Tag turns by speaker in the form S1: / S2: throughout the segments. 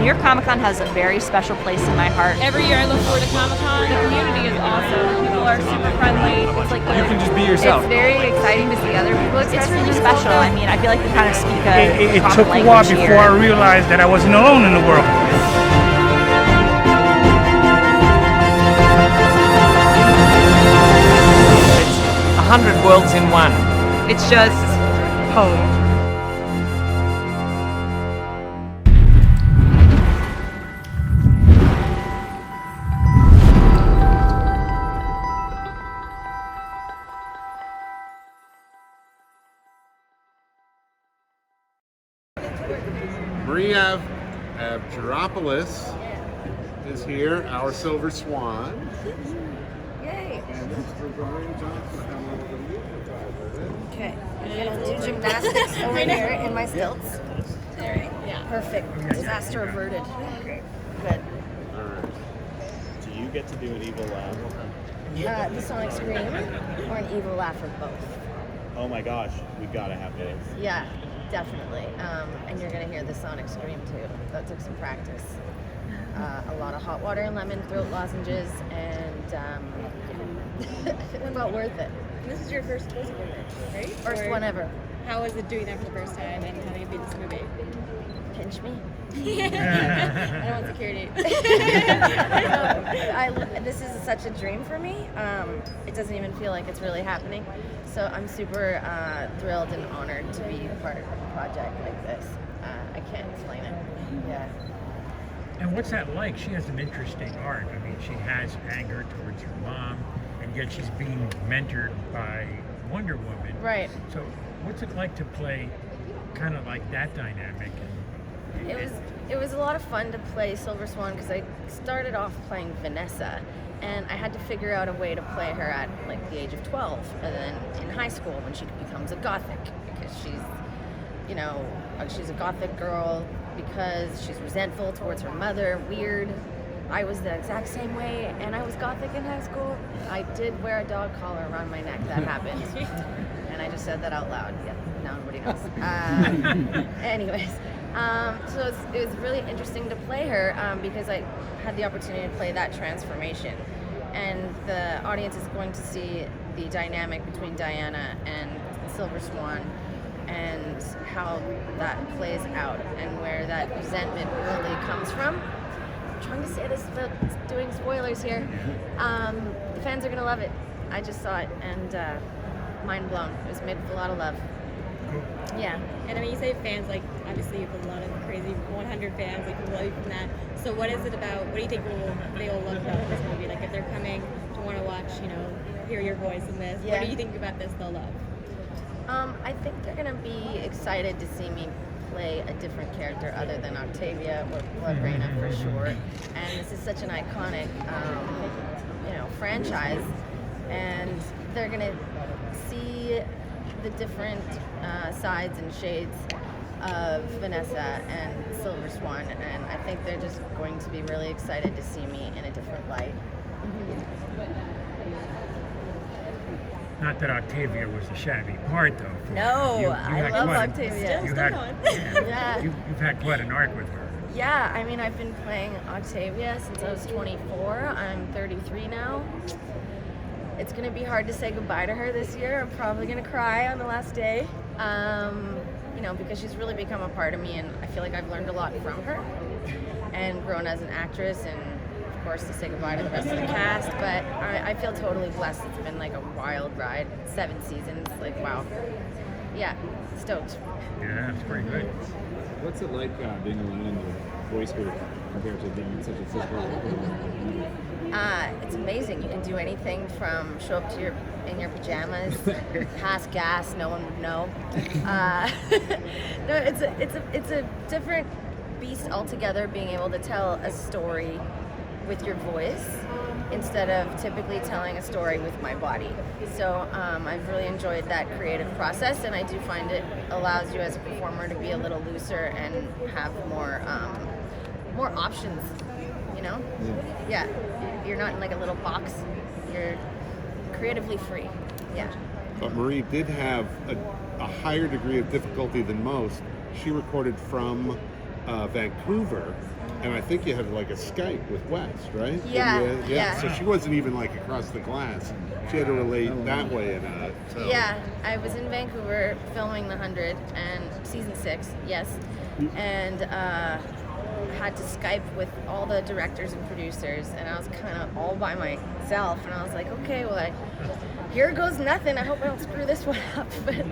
S1: New York Comic Con has a very special place in my heart.
S2: Every year I look forward to Comic Con. The community is awesome. People are super friendly. It's like
S3: you can just be yourself.
S1: It's very exciting to see other people express something special. I mean, I feel like we kind of speak
S4: It took a while before I realized that I wasn't alone in the world.
S3: It's 100 worlds in one.
S1: It's just home.
S5: Avgeropoulos is here, our silver swan.
S6: Yay! Okay, I'm gonna do gymnastics over here in my stilts. Alright, yeah. Perfect. Disaster averted. Great. Good.
S5: Alright.
S7: Do you get to do an evil laugh?
S6: The sonic scream or an evil laugh or both.
S7: Oh my gosh, we gotta have both.
S6: Yeah. Definitely, and you're gonna hear the sonic scream too. That took some practice. A lot of hot water and lemon throat lozenges, and it felt worth it.
S2: This is your first voiceover work, right?
S6: First one ever.
S2: How was it doing that for the first time and having to be this movie?
S6: Pinch me.
S2: I don't want security.
S6: This is such a dream for me. It doesn't even feel like it's really happening. So I'm super thrilled and honored to be part of a project like this. I can't explain it. Yeah.
S4: And what's that like? She has an interesting arc. I mean, she has anger towards her mom, and yet she's being mentored by Wonder Woman.
S6: Right.
S4: So what's it like to play kind of like that dynamic?
S6: It was a lot of fun to play Silver Swan because I started off playing Vanessa, and I had to figure out a way to play her at like the age of 12, and then in high school when she becomes a gothic, because she's a gothic girl because she's resentful towards her mother, weird. I was the exact same way, and I was gothic in high school. I did wear a dog collar around my neck. That happened, and I just said that out loud. Yeah, now nobody knows. Anyways. So it was really interesting to play her because I had the opportunity to play that transformation. And the audience is going to see the dynamic between Diana and Silver Swan and how that plays out and where that resentment really comes from. I'm trying to say this without doing spoilers here. The fans are going to love it. I just saw it and mind blown. It was made with a lot of love. Yeah.
S2: And I mean, you say fans, like, obviously you have a lot of crazy 100 fans, like, who love you from that. So what is it about, what do you think they will love about this movie? Like, if they're coming to want to watch, hear your voice in this, what do you think about this they'll love?
S6: I think they're going to be excited to see me play a different character other than Octavia or Blood Reina for sure. And this is such an iconic, franchise. And they're going to see the different sides and shades of Vanessa and Silver Swan, and I think they're just going to be really excited to see me in a different light.
S4: Not that Octavia was a shabby part, though.
S6: No, I love Octavia.
S4: You've had quite an arc with her.
S6: Yeah, I mean, I've been playing Octavia since I was 24. I'm 33 now. It's going to be hard to say goodbye to her this year. I'm probably going to cry on the last day, because she's really become a part of me, and I feel like I've learned a lot from her and grown as an actress, and of course to say goodbye to the rest of the cast. But I feel totally blessed. It's been like a wild ride, 7 seasons. Like, wow. Yeah, stoked.
S4: Yeah, it's pretty good.
S8: What's it like being alone in the voice booth compared to being in such a physical?
S6: It's amazing. You can do anything from show up to in your pajamas, pass gas, no one would know. No, it's a different beast altogether. Being able to tell a story with your voice instead of typically telling a story with my body. So I've really enjoyed that creative process, and I do find it allows you as a performer to be a little looser and have more options. Yeah, you're not in like a little box. You're creatively free. Yeah.
S5: But Marie did have a higher degree of difficulty than most. She recorded from Vancouver, and I think you had like a Skype with West, right?
S6: Yeah.
S5: So she wasn't even like across the glass. She had to relate that way. So.
S6: Yeah, I was in Vancouver filming The 100 and season 6, yes, and had to Skype with all the directors and producers, and I was kind of all by myself, and I was like, okay, well, here goes nothing. I hope I don't screw this one up. But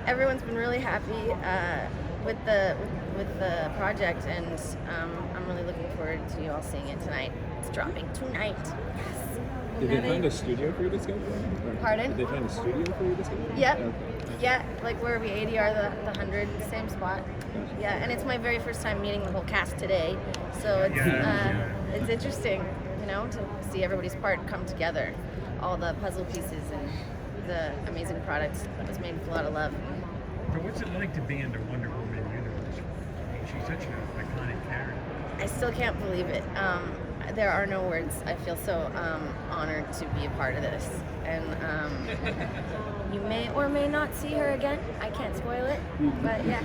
S6: everyone's been really happy with the project, and I'm really looking forward to you all seeing it tonight. It's dropping tonight.
S8: Did they find a studio for you to Skype from?
S6: Pardon?
S8: Did they find a studio for you to Skype from?
S6: Yep.
S8: Okay.
S6: Yeah, like where we ADR the 100, same spot. Yeah, and it's my very first time meeting the whole cast today, so it's interesting, you know, to see everybody's part come together, all the puzzle pieces and the amazing products that was made with a lot of love.
S4: But what's it like to be in the Wonder Woman universe? I mean, she's such an iconic character.
S6: I still can't believe it. There are no words. I feel so honored to be a part of this. And you may or may not see her again. I can't spoil it, but yeah.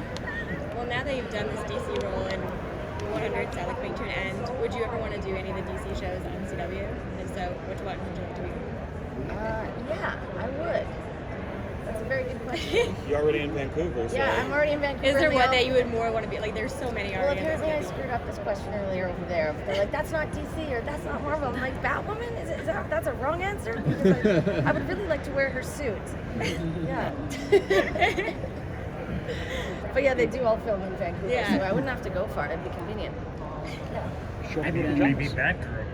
S2: Well, now that you've done this DC role in 100, sadly coming to an end, would you ever want to do any of the DC shows on CW? And if so, which one would you like to be?
S6: Yeah, I would. That's a very good question.
S7: You're already in Vancouver, so.
S6: Yeah, I'm already in Vancouver.
S2: Is there
S6: and
S2: one that you would more want to be? Like, there's so many
S6: Well,
S2: already.
S6: apparently I screwed up this question earlier over there. They're like, that's not DC or that's not Marvel. I'm like, Batwoman? Is that's a wrong answer? Because I would really like to wear her suit. Yeah. But yeah, they do all film in Vancouver, so I wouldn't have to go far. It'd be convenient.
S4: Maybe Batgirl.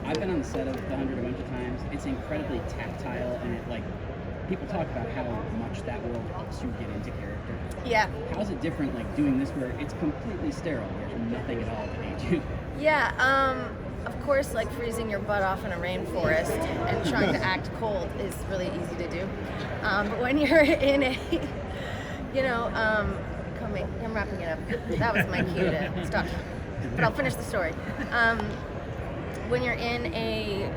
S9: I've been on the set of The 100 a bunch of times. It's incredibly tactile, and it people talk about how much that world helps you get into character.
S6: Yeah.
S9: How's it different, doing this where it's completely sterile? There's nothing at all to age you.
S6: Yeah. Of course, freezing your butt off in a rainforest and trying to act cold is really easy to do. But when you're in a, I'm wrapping it up. That was my cue to stop. But I'll finish the story. When you're in a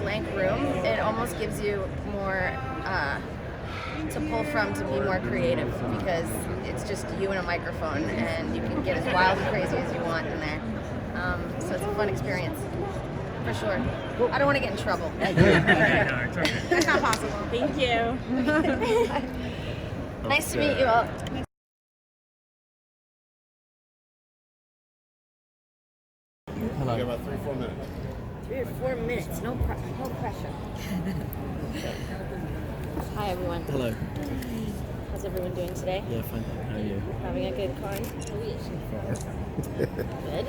S6: blank room, it almost gives you more to pull from to be more creative, because it's just you and a microphone and you can get as wild and crazy as you want in there. So it's a fun experience for sure. I don't want to get in trouble.
S4: No, it's okay.
S2: That's not possible. Thank you.
S6: Nice to meet you all.
S5: Hello. You got about 3 or 4 minutes.
S6: 3 or 4 minutes, no pressure. Hi everyone.
S10: Hello.
S6: How's everyone doing today?
S10: Yeah, fine. How are you?
S6: Having a good con? Good.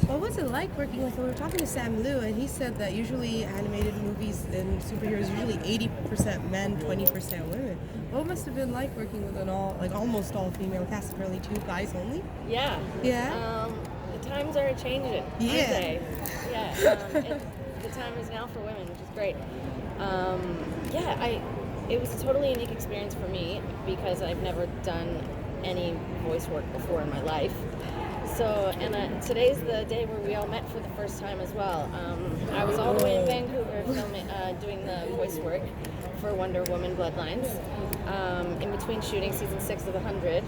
S11: What was it like working with? We were talking to Sam Liu, and he said that usually animated movies and superheroes usually 80% men, 20% women. What must have been like working with an almost all female cast, apparently 2 guys only?
S6: Yeah.
S11: Yeah.
S6: The times are changing.
S11: Yeah.
S6: Aren't they? Yeah. The time is now for women, which is great. It was a totally unique experience for me because I've never done any voice work before in my life. So, and today's the day where we all met for the first time as well. I was all the way in Vancouver filming, doing the voice work for Wonder Woman Bloodlines, in between shooting season 6 of The 100.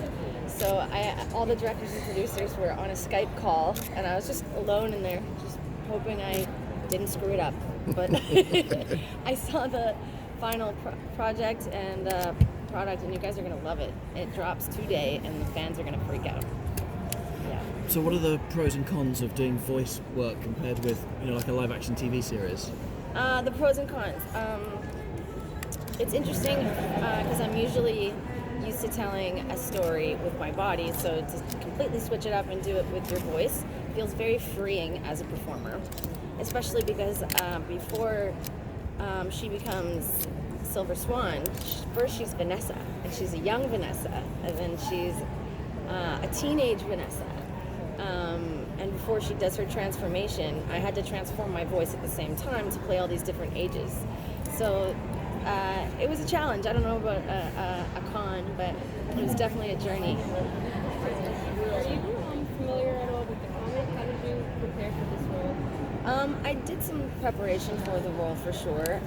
S6: So all the directors and producers were on a Skype call, and I was just alone in there, just hoping I didn't screw it up. But I saw the final project and product, and you guys are going to love it. It drops today, and the fans are going to freak out.
S10: So what are the pros and cons of doing voice work compared with, like a live-action TV series?
S6: The pros and cons. It's interesting because I'm usually used to telling a story with my body, so to completely switch it up and do it with your voice feels very freeing as a performer, especially because before she becomes Silver Swan, first she's Vanessa, and she's a young Vanessa, and then she's a teenage Vanessa. And before she does her transformation, I had to transform my voice at the same time to play all these different ages. So it was a challenge. I don't know about a con, but it was definitely a journey.
S2: Are you familiar at all with the comic? How did you prepare for this role?
S6: I did some preparation for the role for sure.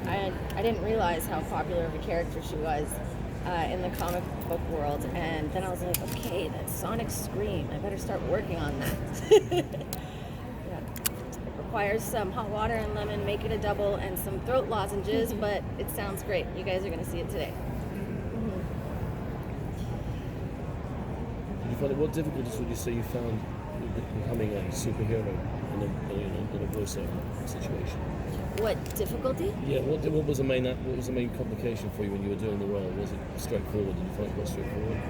S6: I didn't realize how popular of a character she was in the comic book world, and then I was like, okay, that's Sonic Scream. I better start working on that. Yeah. It requires some hot water and lemon, make it a double, and some throat lozenges, but it sounds great. You guys are going to see it today.
S12: You find it, what difficulties would you say you found becoming a superhero in a voiceover situation?
S6: What difficulty?
S12: Yeah, what was the main complication for you when you were doing the role? Was it straightforward? Did you find it quite straightforward?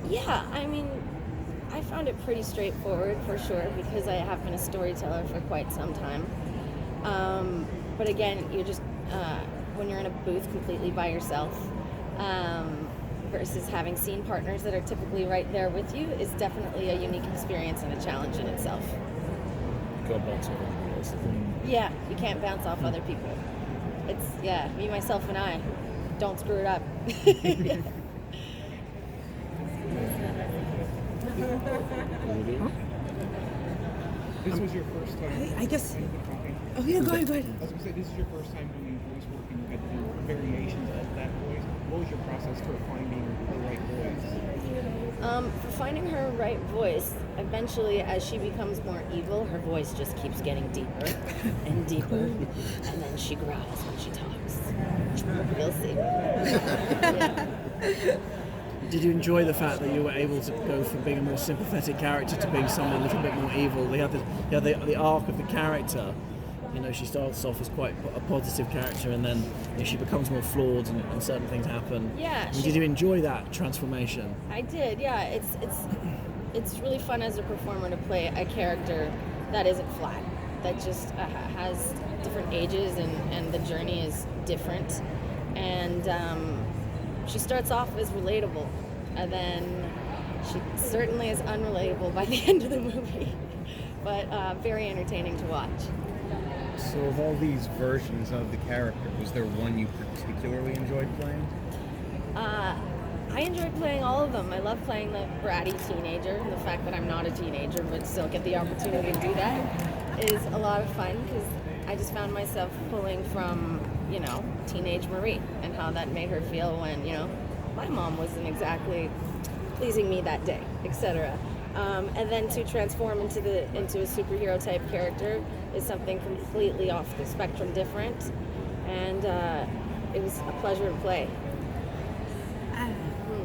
S6: Yeah, I mean, I found it pretty straightforward for sure because I have been a storyteller for quite some time. But again, you're just when you're in a booth completely by yourself. Versus having scene partners that are typically right there with you is definitely a unique experience and a challenge in itself.
S12: You can't bounce off anything else.
S6: Yeah, you can't bounce off other people. It's, me, myself, and I. Don't screw it up.
S8: This was your first time.
S11: I guess. Oh yeah, go ahead.
S8: I was gonna say this is your first time doing voice work, and you had to do variations of that voice. What was your process for finding the right voice?
S6: For finding her right voice, eventually, as she becomes more evil, her voice just keeps getting deeper and deeper, and then she growls when she talks. You'll see. Yeah.
S10: Did you enjoy the fact that you were able to go from being a more sympathetic character to being someone a little bit more evil? They had the arc of the character. You know, she starts off as quite a positive character, and then she becomes more flawed, and certain things happen.
S6: Yeah.
S10: Did you enjoy that transformation?
S6: I did. Yeah. It's really fun as a performer to play a character that isn't flat, that just has different ages, and the journey is different. And she starts off as relatable, and then she certainly is unrelatable by the end of the movie, but very entertaining to watch.
S13: So of all these versions of the character, was there one you particularly enjoyed playing?
S6: I enjoyed playing all of them. I love playing the bratty teenager. The fact that I'm not a teenager but still get the opportunity to do that is a lot of fun because I just found myself pulling from, teenage Marie and how that made her feel when, my mom wasn't exactly pleasing me that day, etc. And then to transform into a superhero type character is something completely off the spectrum different, and it was a pleasure to play.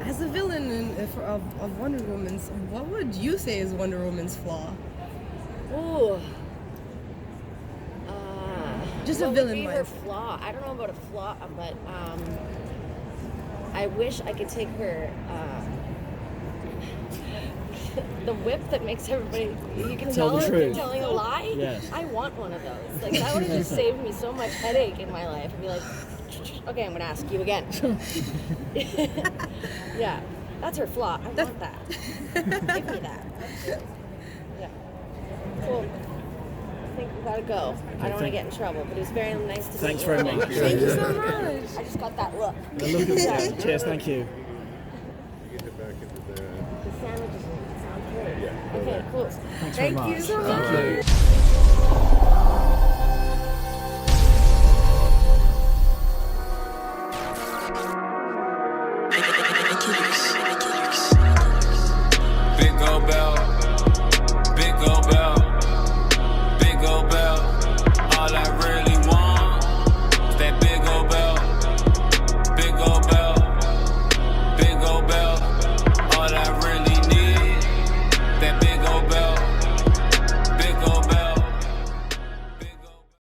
S11: As a villain of Wonder Woman's, what would you say is Wonder Woman's flaw?
S6: Ooh.
S11: Just
S6: what
S11: a villain.
S6: Would be her flaw? I don't know about a flaw, but I wish I could take her. The whip that makes everybody, you can tell if they're telling a lie.
S10: Yes.
S6: I want one of those. Like, that would have just saved me so much headache in my life. I'd be like, okay, I'm gonna ask you again. Yeah, that's her flaw. I want that. Give me that. Yeah. Cool. I think we gotta go. I don't want to get in trouble, but it was very nice to meet you.
S10: Thanks very much.
S6: Thank you so much. I just got that look.
S10: The look of Cheers, thank you.
S5: You get it back into the.
S6: The sandwiches sound great.
S5: Yeah.
S6: Okay, cool.
S10: Thanks very much.
S11: Thank you so
S10: Thank
S11: much.
S10: you.